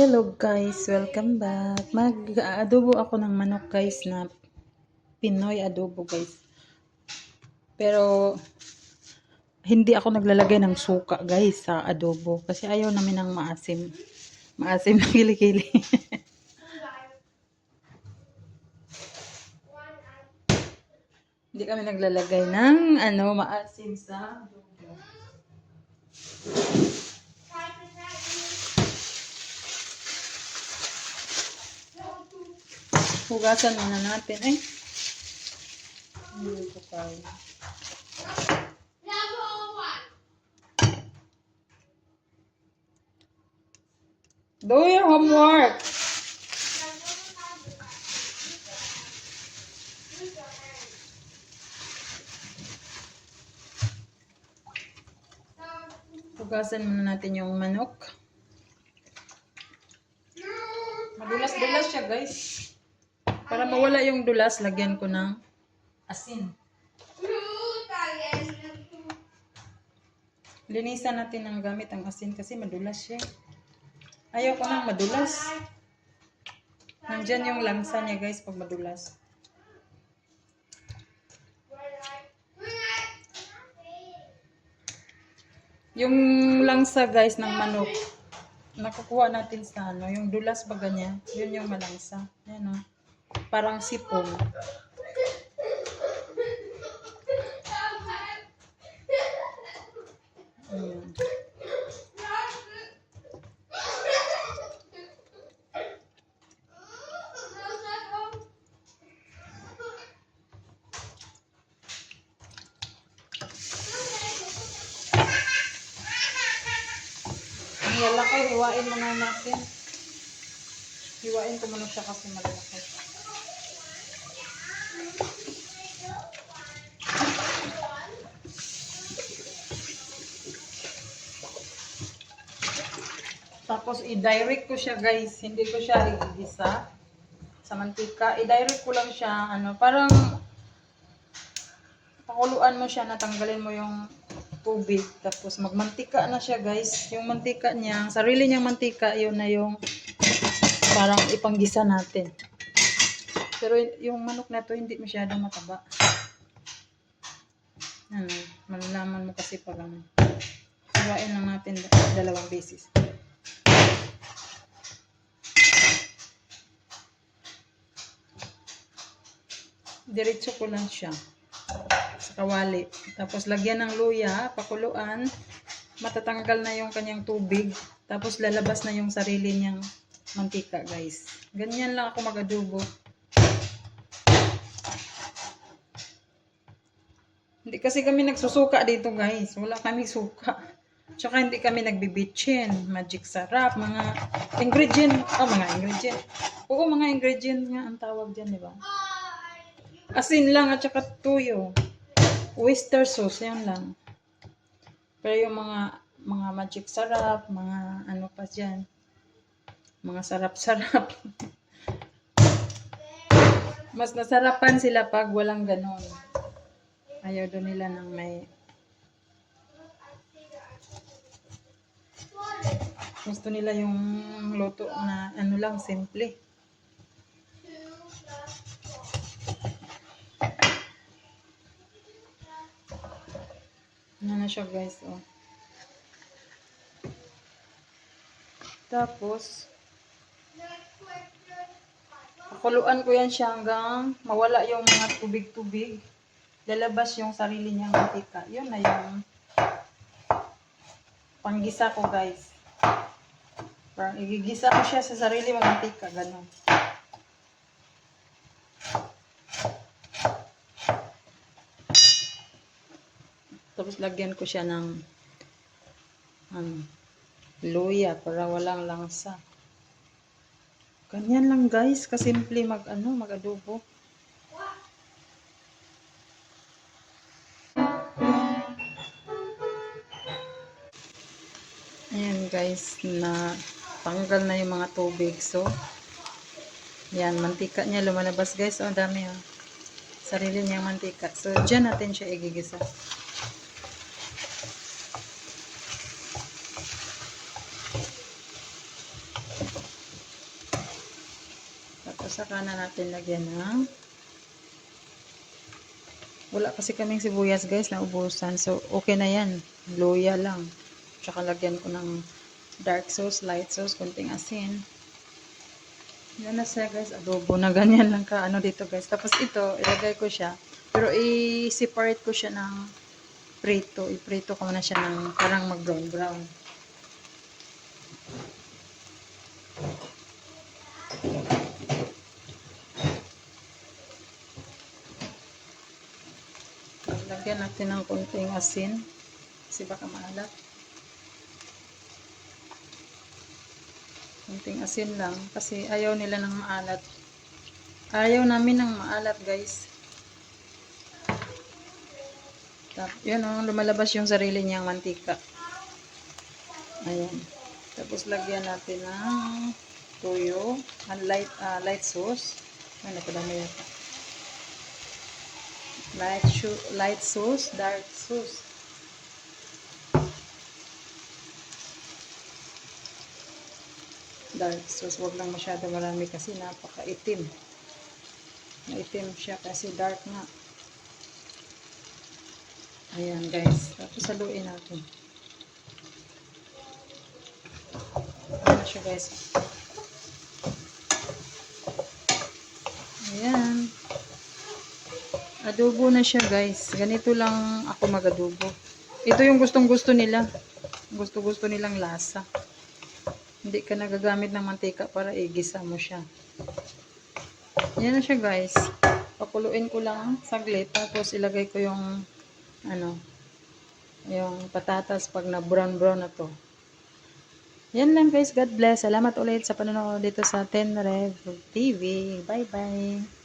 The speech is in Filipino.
Hello guys, welcome back. Mag-adobo ako ng manok guys na Pinoy adobo guys. Pero hindi ako naglalagay ng suka guys sa adobo kasi ayaw namin ng maasim. Maasim na kilikili. Hindi kami naglalagay ng maasim sa adobo. Hugasan muna natin. Hindi ko kaya. Do your homework. Hugasan muna natin yung manok. Madulas-dulas siya guys. Para mawala yung dulas, lagyan ko ng asin. Linisan natin ng gamit ang asin kasi madulas siya. Ayaw ko nang madulas. Nandyan yung langsa niya guys pag madulas. Yung langsa guys ng manok, nakukuha natin sa yung dulas baga niya. Yun yung malangsa. Yan o. Parang sipon. Ang lalaki, hiwain muna natin. Hiwain ko muna siya kasi malalaki. Tapos i-direct ko siya guys, hindi ko siya igigisa sa mantika. I-direct ko lang siya, parang pakuluan mo siya, natanggalin mo yung tubig. Tapos magmantika na siya guys. Yung mantika niya, sarili niyang mantika, yun na yung parang ipanggisa natin. Pero yung manok na to hindi masyadong mataba. Malalaman mo kasi pag hiwain lang natin dalawang beses. Diretso ko lang siya sa kawali. Tapos lagyan ng luya, pakuluan. Matatanggal na yung kanyang tubig. Tapos lalabas na yung sarili niyang mantika guys. Ganyan lang ako mag-adobo. Hindi kasi kami nagsusuka dito guys. Wala kami suka. Tsaka hindi kami nagbibitchin. Magic sarap. Mga ingredient. Mga ingredient. Oo, mga ingredient nga ang tawag dyan, di ba? Asin lang at saka tuyo. Oyster sauce, yan lang. Pero yung mga magic sarap, mga ano pa dyan. Mga sarap-sarap. Mas nasarapan sila pag walang ganon. Ayaw doon nila ng may... Gusto nila yung luto na lang, simple. Ano na siya guys, oh. Tapos, pakuluan ko yan siya hanggang mawala yung mga tubig-tubig. Lalabas yung sarili niyang mantika. Yun na yung panggisa ko guys. Parang igigisa ko siya sa sarili mong mantika. Ganon. Tapos lagyan ko siya ng luya para walang langsa. Ganyan lang guys, kasimple mag-adobo. Ayan guys, na tanggal na yung mga tubig. So, yan, mantika niya lumalabas guys. Oh, dami oh. Sarili niyang mantika. So, dyan natin siya igigisa. Saka na natin lagyan ng wala kasi kaming sibuyas guys, naubusan. So, okay na yan. Luya lang. Tsaka lagyan ko ng dark sauce, light sauce, konting asin. Yan na siya guys, adobo na ganyan lang ka ano dito guys. Tapos ito, ilagay ko siya. Pero i-separate ko siya ng prito. I-prito ko na siya ng parang mag-brown brown. Lagyan natin ng konting asin. Kasi baka maalat. Konting asin lang. Kasi ayaw nila ng maalat. Ayaw namin ng maalat guys. Yun o, lumalabas yung sarili niyang mantika. Ayan. Tapos lagyan natin ng toyo. Light sauce. Ay, napadami yata. Light sauce, dark sauce. Dark sauce, wag lang masyado marami kasi napakaitim. Maitim siya kasi dark nga. Ayan guys, tapos haluin natin. Ayan na siya guys. Ayan. Adobo na siya guys. Ganito lang ako mag-adobo. Ito yung gustong-gusto nila. Gusto-gusto nilang lasa. Hindi ka nagagamit ng mantika para igisa mo siya. Yan na siya guys. Pakuluin ko lang saglit. Tapos ilagay ko yung yung patatas pag na brown na to. Yan lang guys. God bless. Salamat ulit sa panonood dito sa Tenrev TV. Bye bye.